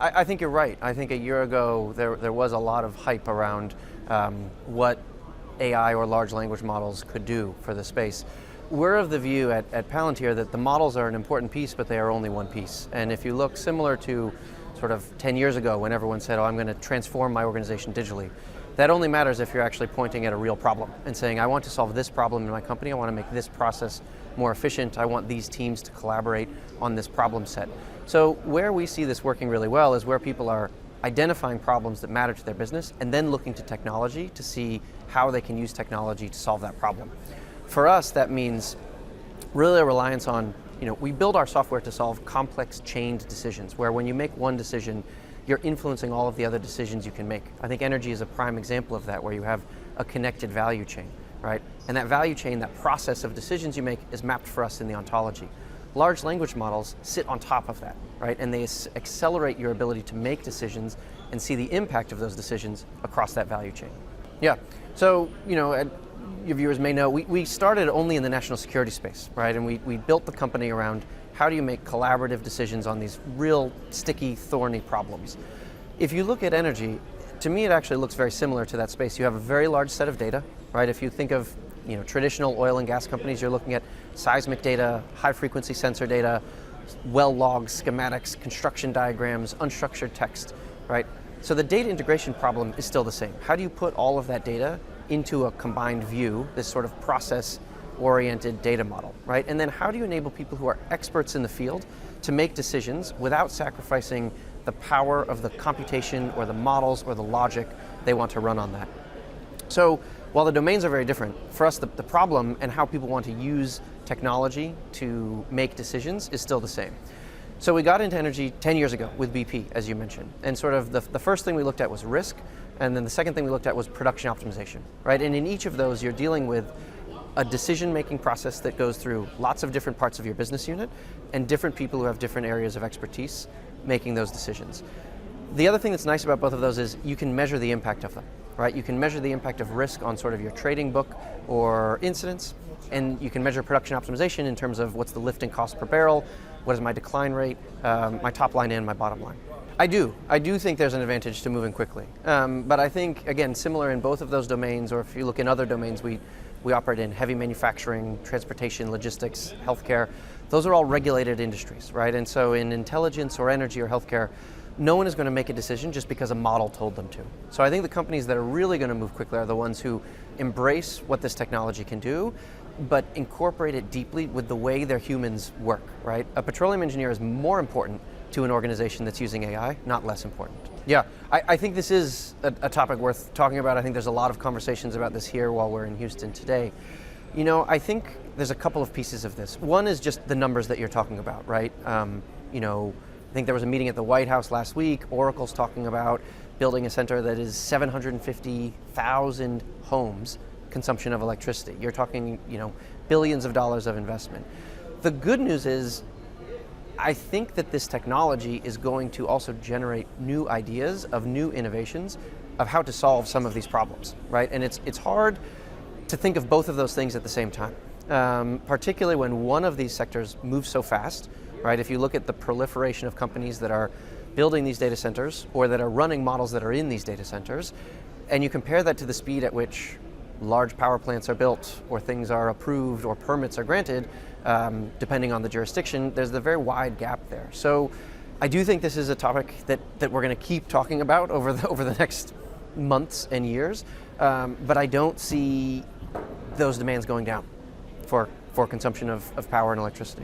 I think you're right. I think a year ago there was a lot of hype around what AI or large language models could do for the space. We're of the view at Palantir that the models are an important piece, but they are only one piece. And if you look similar to sort of 10 years ago when everyone said, oh, I'm going to transform my organization digitally, that only matters if you're actually pointing at a real problem and saying, I want to solve this problem in my company, I want to make this process more efficient, I want these teams to collaborate on this problem set. So where we see this working really well is where people are identifying problems that matter to their business and then looking to technology to see how they can use technology to solve that problem. For us, that means really a reliance on, we build our software to solve complex chained decisions, where when you make one decision, you're influencing all of the other decisions you can make. I think energy is a prime example of that, where you have a connected value chain, right? And that value chain, that process of decisions you make is mapped for us in the ontology. Large language models sit on top of that, right? And they accelerate your ability to make decisions and see the impact of those decisions across that value chain. Yeah, so, your viewers may know, we started only in the national security space, right? And we built the company around how do you make collaborative decisions on these real sticky, thorny problems. If you look at energy, to me it actually looks very similar to that space. You have a very large set of data, right? If you think of traditional oil and gas companies, you're looking at seismic data, high frequency sensor data, well logs, schematics, construction diagrams, unstructured text, right? So the data integration problem is still the same. How do you put all of that data into a combined view, this sort of process-oriented data model, right? And then how do you enable people who are experts in the field to make decisions without sacrificing the power of the computation or the models or the logic they want to run on that? So while the domains are very different, for us the problem and how people want to use technology to make decisions is still the same. So we got into energy 10 years ago with BP, as you mentioned. And sort of the first thing we looked at was risk, and then the second thing we looked at was production optimization, right? And in each of those, you're dealing with a decision-making process that goes through lots of different parts of your business unit and different people who have different areas of expertise making those decisions. The other thing that's nice about both of those is you can measure the impact of them, right? You can measure the impact of risk on sort of your trading book or incidents, and you can measure production optimization in terms of what's the lifting cost per barrel, what is my decline rate, my top line and my bottom line. I do think there's an advantage to moving quickly. But I think, again, similar in both of those domains, or if you look in other domains we operate in, heavy manufacturing, transportation, logistics, healthcare, those are all regulated industries, right? And so in intelligence or energy or healthcare, no one is going to make a decision just because a model told them to. So I think the companies that are really going to move quickly are the ones who embrace what this technology can do, but incorporate it deeply with the way their humans work, right? A petroleum engineer is more important to an organization that's using AI, not less important. Yeah, I think this is a topic worth talking about. I think there's a lot of conversations about this here while we're in Houston today. I think there's a couple of pieces of this. One is just the numbers that you're talking about, right? I think there was a meeting at the White House last week. Oracle's talking about building a center that is 750,000 homes consumption of electricity. You're talking, billions of dollars of investment. The good news is, I think that this technology is going to also generate new ideas of new innovations of how to solve some of these problems, right? And it's hard to think of both of those things at the same time, particularly when one of these sectors moves so fast, right? If you look at the proliferation of companies that are building these data centers or that are running models that are in these data centers, and you compare that to the speed at which large power plants are built or things are approved or permits are granted, depending on the jurisdiction, there's a very wide gap there. So I do think this is a topic that we're going to keep talking about over the next months and years, but I don't see those demands going down for consumption of power and electricity.